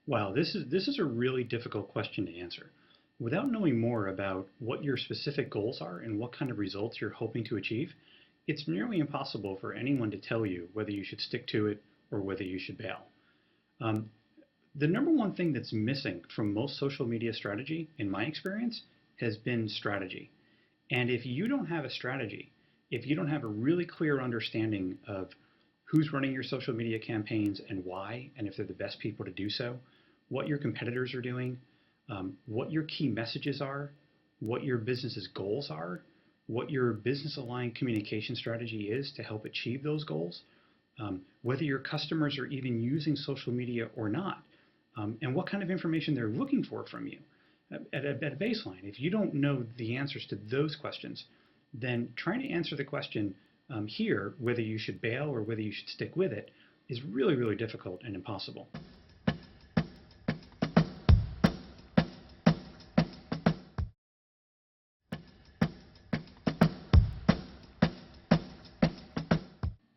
Wow, this is a really difficult question to answer. Without knowing more about what your specific goals are and what kind of results you're hoping to achieve, it's nearly impossible for anyone to tell you whether you should stick to it or whether you should bail. Um, the number one thing that's missing from most social media strategy, in my experience, has been strategy. And if you don't have a strategy, if you don't have a really clear understanding of who's running your social media campaigns and why, and if they're the best people to do so, what your competitors are doing, what your key messages are, what your business's goals are, what your business aligned communication strategy is to help achieve those goals, whether your customers are even using social media or not, and what kind of information they're looking for from you at a baseline. If you don't know the answers to those questions, then trying to answer the question here, whether you should bail or whether you should stick with it, is really, really difficult and impossible.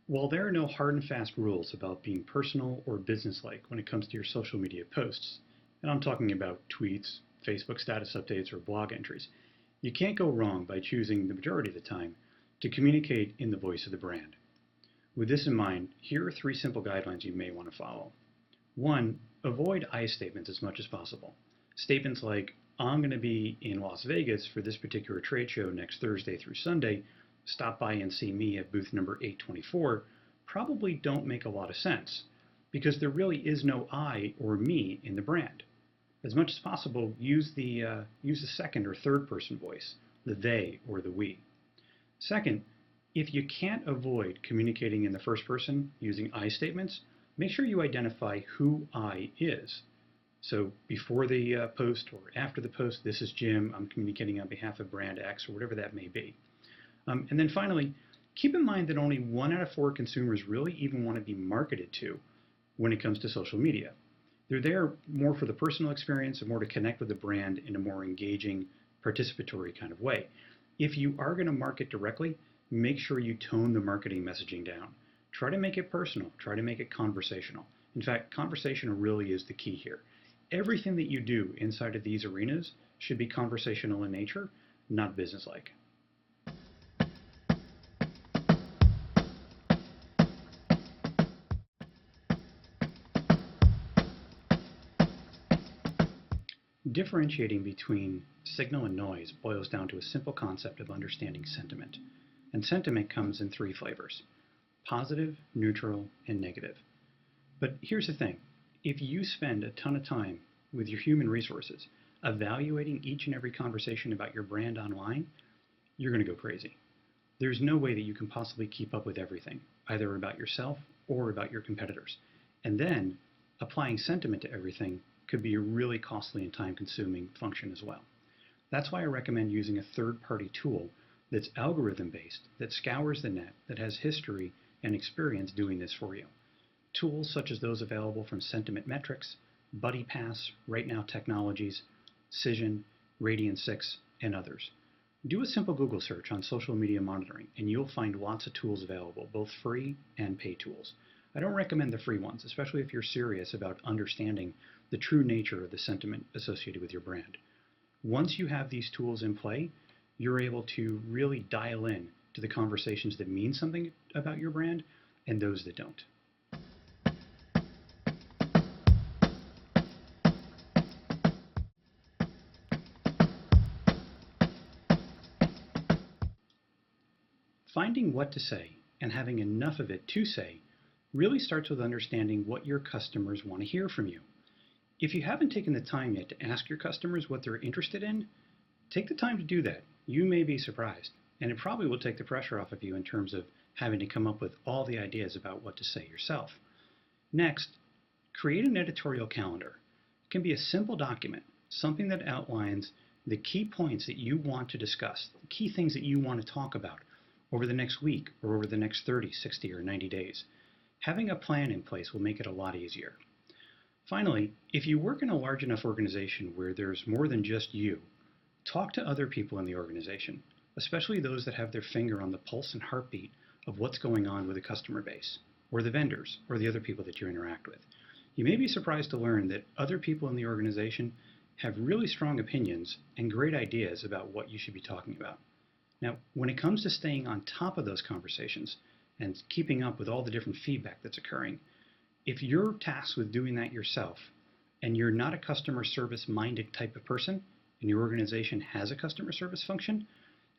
While there are no hard and fast rules about being personal or businesslike when it comes to your social media posts, and I'm talking about tweets, Facebook status updates, or blog entries, you can't go wrong by choosing the majority of the time to communicate in the voice of the brand. With this in mind, here are three simple guidelines you may want to follow. One, avoid I statements as much as possible. Statements like, I'm going to be in Las Vegas for this particular trade show next Thursday through Sunday, stop by and see me at booth number 824, probably don't make a lot of sense because there really is no I or me in the brand. As much as possible, use the second or third person voice, the they or the we. Second, if you can't avoid communicating in the first person using I statements, make sure you identify who I is. So before the post or after the post, this is Jim, I'm communicating on behalf of brand X or whatever that may be. And then finally, keep in mind that only 1 out of 4 consumers really even want to be marketed to when it comes to social media. They're there more for the personal experience and more to connect with the brand in a more engaging, participatory kind of way. If you are going to market directly, make sure you tone the marketing messaging down. Try to make it personal. Try to make it conversational. In fact, conversational really is the key here. Everything that you do inside of these arenas should be conversational in nature, not businesslike. Differentiating between signal and noise boils down to a simple concept of understanding sentiment. And sentiment comes in 3 flavors: positive, neutral, and negative. But here's the thing: if you spend a ton of time with your human resources evaluating each and every conversation about your brand online, you're going to go crazy. There's no way that you can possibly keep up with everything, either about yourself or about your competitors. And then applying sentiment to everything could be a really costly and time-consuming function as well. That's why I recommend using a third-party tool that's algorithm-based, that scours the net, that has history and experience doing this for you. Tools such as those available from Sentiment Metrics, BuddyPass, Right Now Technologies, Cision, Radian6, and others. Do a simple Google search on social media monitoring, and you'll find lots of tools available, both free and paid tools. I don't recommend the free ones, especially if you're serious about understanding the true nature of the sentiment associated with your brand. Once you have these tools in play, you're able to really dial in to the conversations that mean something about your brand and those that don't. Finding what to say and having enough of it to say really starts with understanding what your customers want to hear from you. If you haven't taken the time yet to ask your customers what they're interested in, take the time to do that. You may be surprised, and it probably will take the pressure off of you in terms of having to come up with all the ideas about what to say yourself. Next, create an editorial calendar. It can be a simple document, something that outlines the key points that you want to discuss, the key things that you want to talk about over the next week or over the next 30, 60, or 90 days. Having a plan in place will make it a lot easier. Finally, if you work in a large enough organization where there's more than just you, talk to other people in the organization, especially those that have their finger on the pulse and heartbeat of what's going on with the customer base, or the vendors, or the other people that you interact with. You may be surprised to learn that other people in the organization have really strong opinions and great ideas about what you should be talking about. Now, when it comes to staying on top of those conversations and keeping up with all the different feedback that's occurring, if you're tasked with doing that yourself and you're not a customer service minded type of person and your organization has a customer service function,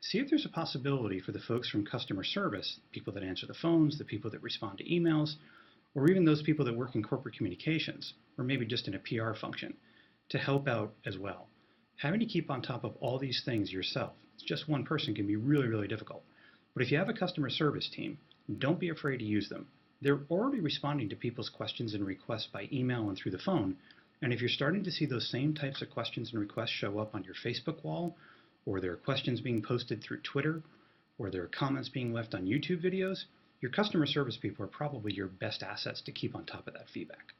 see if there's a possibility for the folks from customer service, people that answer the phones, the people that respond to emails, or even those people that work in corporate communications, or maybe just in a PR function, to help out as well. Having to keep on top of all these things yourself, just one person, can be really, really difficult. But if you have a customer service team, don't be afraid to use them. They're already responding to people's questions and requests by email and through the phone. And if you're starting to see those same types of questions and requests show up on your Facebook wall, or there are questions being posted through Twitter, or there are comments being left on YouTube videos, your customer service people are probably your best assets to keep on top of that feedback.